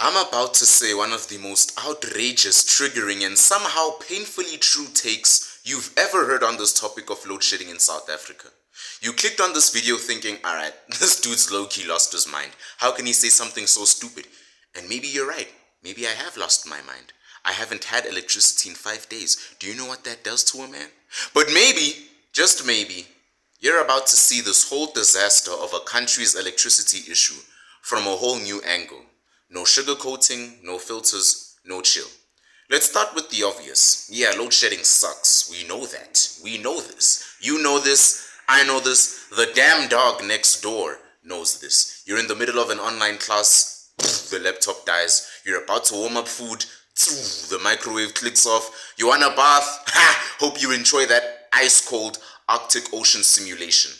I'm about to say one of the most outrageous, triggering, and somehow painfully true takes you've ever heard on this topic of load shedding in South Africa. You clicked on this video thinking, alright, this dude's low-key lost his mind. How can he say something so stupid? And maybe you're right. Maybe I have lost my mind. I haven't had electricity in 5 days. Do you know what that does to a man? But maybe, just maybe, you're about to see this whole disaster of a country's electricity issue from a whole new angle. No sugarcoating, no filters, no chill. Let's start with the obvious. Yeah, load shedding sucks. We know that. We know this. You know this. I know this. The damn dog next door knows this. You're in the middle of an online class. The laptop dies. You're about to warm up food. The microwave clicks off. You want a bath? Ha! Hope you enjoy that ice cold Arctic Ocean simulation.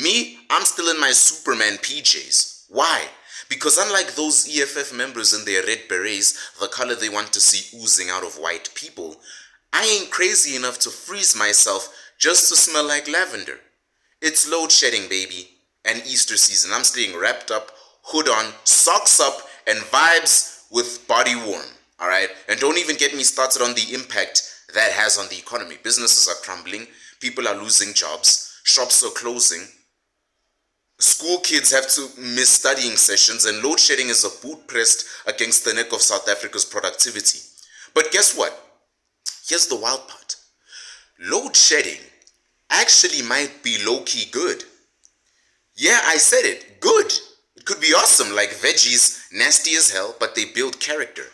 Me, I'm still in my Superman PJs. Why? Because unlike those EFF members in their red berets, the color they want to see oozing out of white people, I ain't crazy enough to freeze myself just to smell like lavender. It's load shedding, baby, and Easter season. I'm staying wrapped up, hood on, socks up, and vibes with body warm, alright? And don't even get me started on the impact that has on the economy. Businesses are crumbling, people are losing jobs, shops are closing, school kids have to miss studying sessions, and load shedding is a boot pressed against the neck of South Africa's productivity. But guess what? Here's the wild part. Load shedding actually might be low-key good. Yeah, I said it. Good. It could be awesome, like veggies, nasty as hell, but they build character.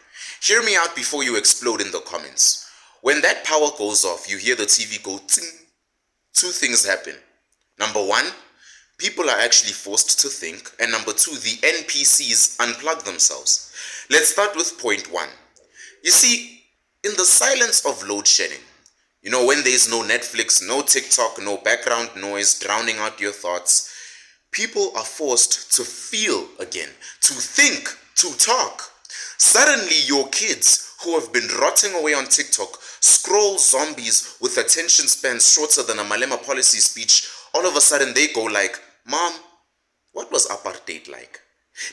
Hear me out before you explode in the comments. When that power goes off, you hear the TV go ting. Two things happen. Number one, people are actually forced to think, and number two, the NPCs unplug themselves. Let's start with point one. You see, in the silence of load shedding, you know, when there's no Netflix, no TikTok, no background noise drowning out your thoughts, people are forced to feel again, to think, to talk. Suddenly, your kids who have been rotting away on TikTok scroll zombies with attention spans shorter than a Malema policy speech. All of a sudden, they go like, Mom, what was apartheid like?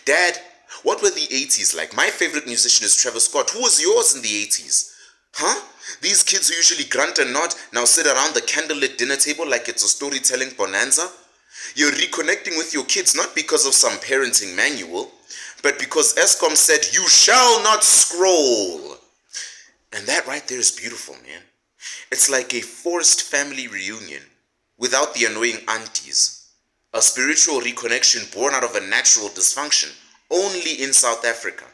Dad, what were the 80s like? My favorite musician is Travis Scott. Who was yours in the 80s? Huh? These kids who usually grunt and nod now sit around the candlelit dinner table like it's a storytelling bonanza. You're reconnecting with your kids not because of some parenting manual, but because ESCOM said you shall not scroll. And that right there is beautiful, man. It's like a forced family reunion without the annoying aunties. A spiritual reconnection born out of a natural dysfunction, only in South Africa.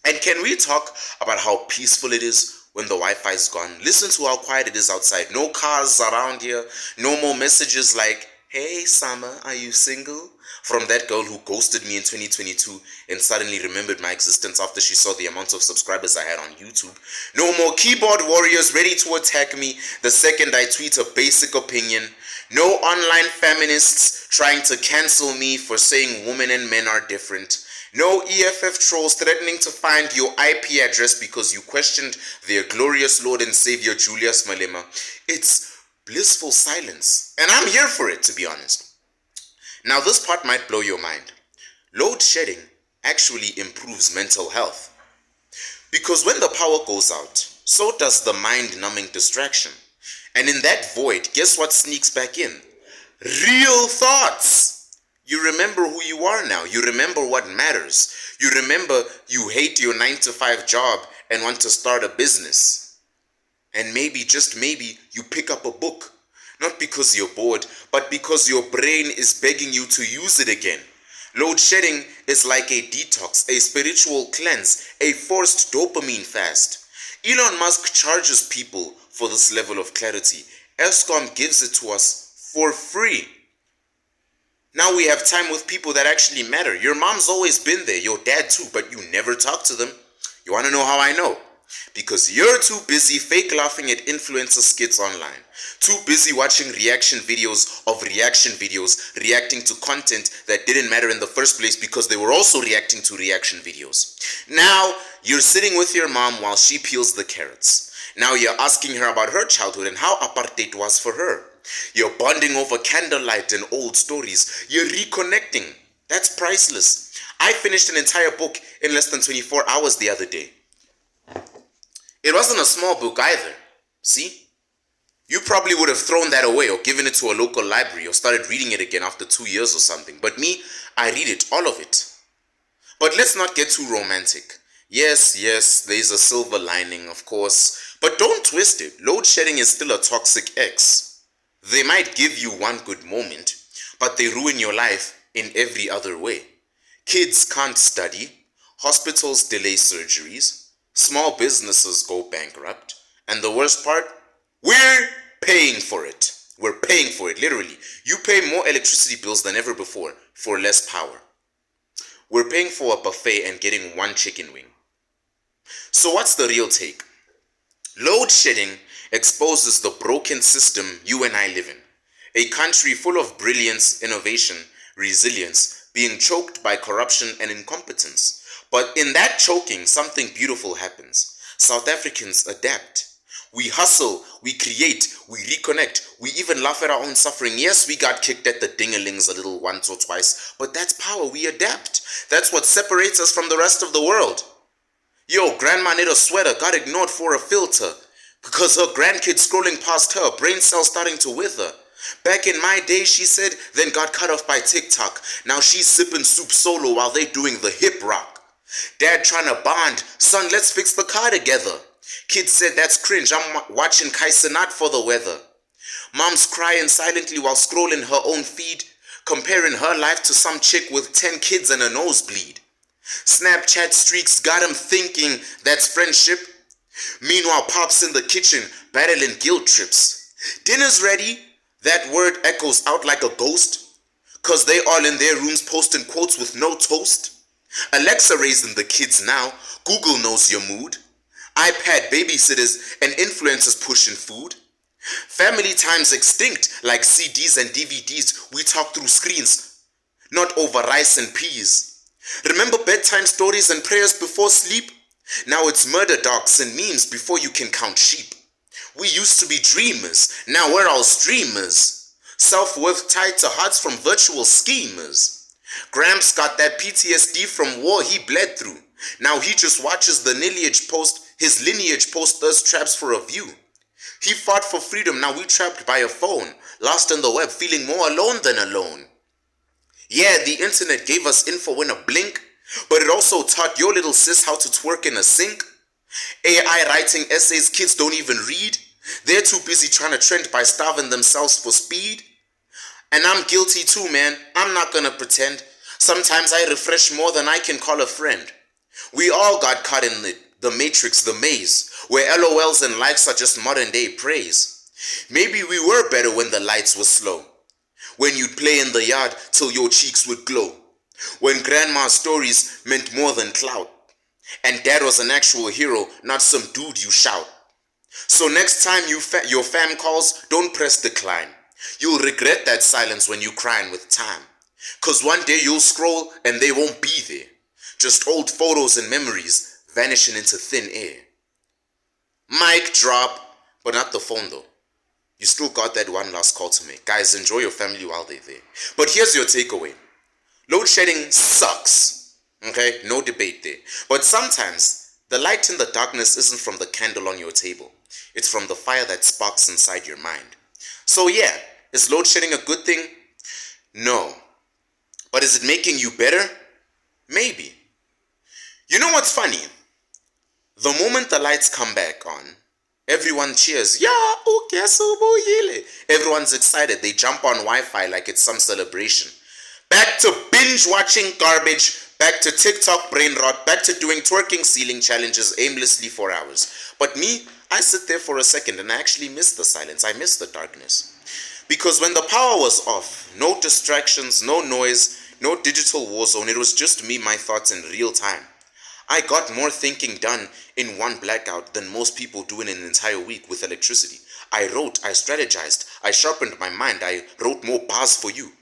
And can we talk about how peaceful it is when the Wi-Fi is gone? Listen to how quiet it is outside. No cars around here. No more messages like, hey, Summer, are you single? From that girl who ghosted me in 2022 and suddenly remembered my existence after she saw the amount of subscribers I had on YouTube. No more keyboard warriors ready to attack me the second I tweet a basic opinion. No online feminists trying to cancel me for saying women and men are different. No EFF trolls threatening to find your IP address because you questioned their glorious Lord and Savior Julius Malema. It's blissful silence. And I'm here for it, to be honest. Now, this part might blow your mind. Load shedding actually improves mental health. Because when the power goes out, so does the mind-numbing distraction. And in that void, guess what sneaks back in? Real thoughts. You remember who you are now. You remember what matters. You remember you hate your 9-to-5 job and want to start a business. And maybe, just maybe, you pick up a book. Not because you're bored, but because your brain is begging you to use it again. Load shedding is like a detox, a spiritual cleanse, a forced dopamine fast. Elon Musk charges people for this level of clarity. ESCOM gives it to us for free. Now we have time with people that actually matter. Your mom's always been there, your dad too, but you never talk to them. You want to know how I know? Because you're too busy fake laughing at influencer skits online. Too busy watching reaction videos of reaction videos, reacting to content that didn't matter in the first place because they were also reacting to reaction videos. Now, you're sitting with your mom while she peels the carrots. Now you're asking her about her childhood and how apartheid was for her. You're bonding over candlelight and old stories. You're reconnecting. That's priceless. I finished an entire book in less than 24 hours the other day. It wasn't a small book either. See? You probably would have thrown that away or given it to a local library or started reading it again after 2 years or something. But me, I read it, all of it. But let's not get too romantic. Yes, there's a silver lining, of course. But don't twist it. Load shedding is still a toxic X. They might give you one good moment, but they ruin your life in every other way. Kids can't study, hospitals delay surgeries, small businesses go bankrupt, and the worst part, we're paying for it. We're paying for it, literally. You pay more electricity bills than ever before for less power. We're paying for a buffet and getting one chicken wing. So what's the real take? Load shedding exposes the broken system you and I live in. A country full of brilliance, innovation, resilience, being choked by corruption and incompetence. But in that choking, something beautiful happens. South Africans adapt. We hustle, we create, we reconnect, we even laugh at our own suffering. Yes, we got kicked at the dingalings a little once or twice, but that's power, we adapt. That's what separates us from the rest of the world. Yo, grandma knit a sweater, got ignored for a filter because her grandkid scrolling past her, brain cells starting to wither. Back in my day, she said, then got cut off by TikTok. Now she's sipping soup solo while they doing the hip rock. Dad trying to bond, son, let's fix the car together. Kid said, that's cringe, I'm watching Kaisenat for the weather. Mom's crying silently while scrolling her own feed, comparing her life to some chick with 10 kids and a nosebleed. Snapchat streaks got him thinking that's friendship. Meanwhile, Pop's in the kitchen, battling guilt trips. Dinner's ready. That word echoes out like a ghost, 'cause they all in their rooms posting quotes with no toast. Alexa raising the kids now. Google knows your mood. iPad babysitters and influencers pushing food. Family time's extinct like CDs and DVDs. We talk through screens, not over rice and peas. Remember bedtime stories and prayers before sleep? Now it's murder docs and memes before you can count sheep. We used to be dreamers, now we're all streamers. Self-worth tied to hearts from virtual schemers. Gramps got that PTSD from war he bled through. Now he just watches his lineage post thirst traps for a view. He fought for freedom, now we trapped by a phone. Lost in the web, feeling more alone than alone. Yeah, the internet gave us info in a blink, but it also taught your little sis how to twerk in a sink. AI writing essays kids don't even read. They're too busy trying to trend by starving themselves for speed. And I'm guilty too, man. I'm not gonna pretend. Sometimes I refresh more than I can call a friend. We all got caught in the matrix, the maze, where LOLs and likes are just modern day praise. Maybe we were better when the lights were slow. When you'd play in the yard till your cheeks would glow. When grandma's stories meant more than clout. And dad was an actual hero, not some dude you shout. So next time your fam calls, don't press decline. You'll regret that silence when you crying with time. 'Cause one day you'll scroll and they won't be there. Just old photos and memories vanishing into thin air. Mic drop, but not the phone though. You still got that one last call to make. Guys, enjoy your family while they're there. But here's your takeaway. Load shedding sucks. Okay, no debate there. But sometimes, the light in the darkness isn't from the candle on your table. It's from the fire that sparks inside your mind. So yeah, is load shedding a good thing? No. But is it making you better? Maybe. You know what's funny? The moment the lights come back on, everyone cheers. Yeah, okay, so everyone's excited. They jump on Wi-Fi like it's some celebration. Back to binge watching garbage, back to TikTok brain rot, back to doing twerking ceiling challenges aimlessly for hours. But me, I sit there for a second and I actually miss the silence. I miss the darkness. Because when the power was off, no distractions, no noise, no digital war zone, it was just me, my thoughts in real time. I got more thinking done in one blackout than most people do in an entire week with electricity. I wrote, I strategized, I sharpened my mind, I wrote more bars for you.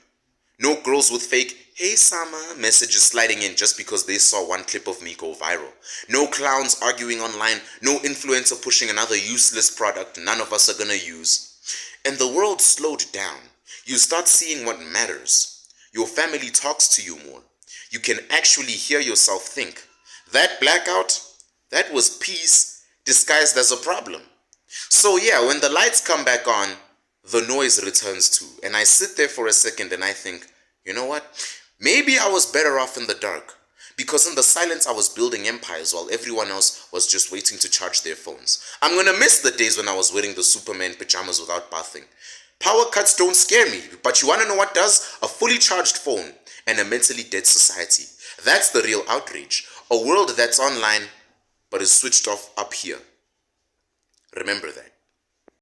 No girls with fake, hey summer, messages sliding in just because they saw one clip of me go viral. No clowns arguing online, no influencer pushing another useless product none of us are gonna use. And the world slowed down. You start seeing what matters. Your family talks to you more. you can actually hear yourself think, that blackout, that was peace disguised as a problem. So yeah, when the lights come back on, the noise returns too. And I sit there for a second and I think, you know what? Maybe I was better off in the dark. Because in the silence I was building empires while everyone else was just waiting to charge their phones. I'm gonna miss the days when I was wearing the Superman pajamas without bathing. Power cuts don't scare me, but you wanna know what does? A fully charged phone and a mentally dead society. That's the real outrage. A world that's online but is switched off up here. Remember that.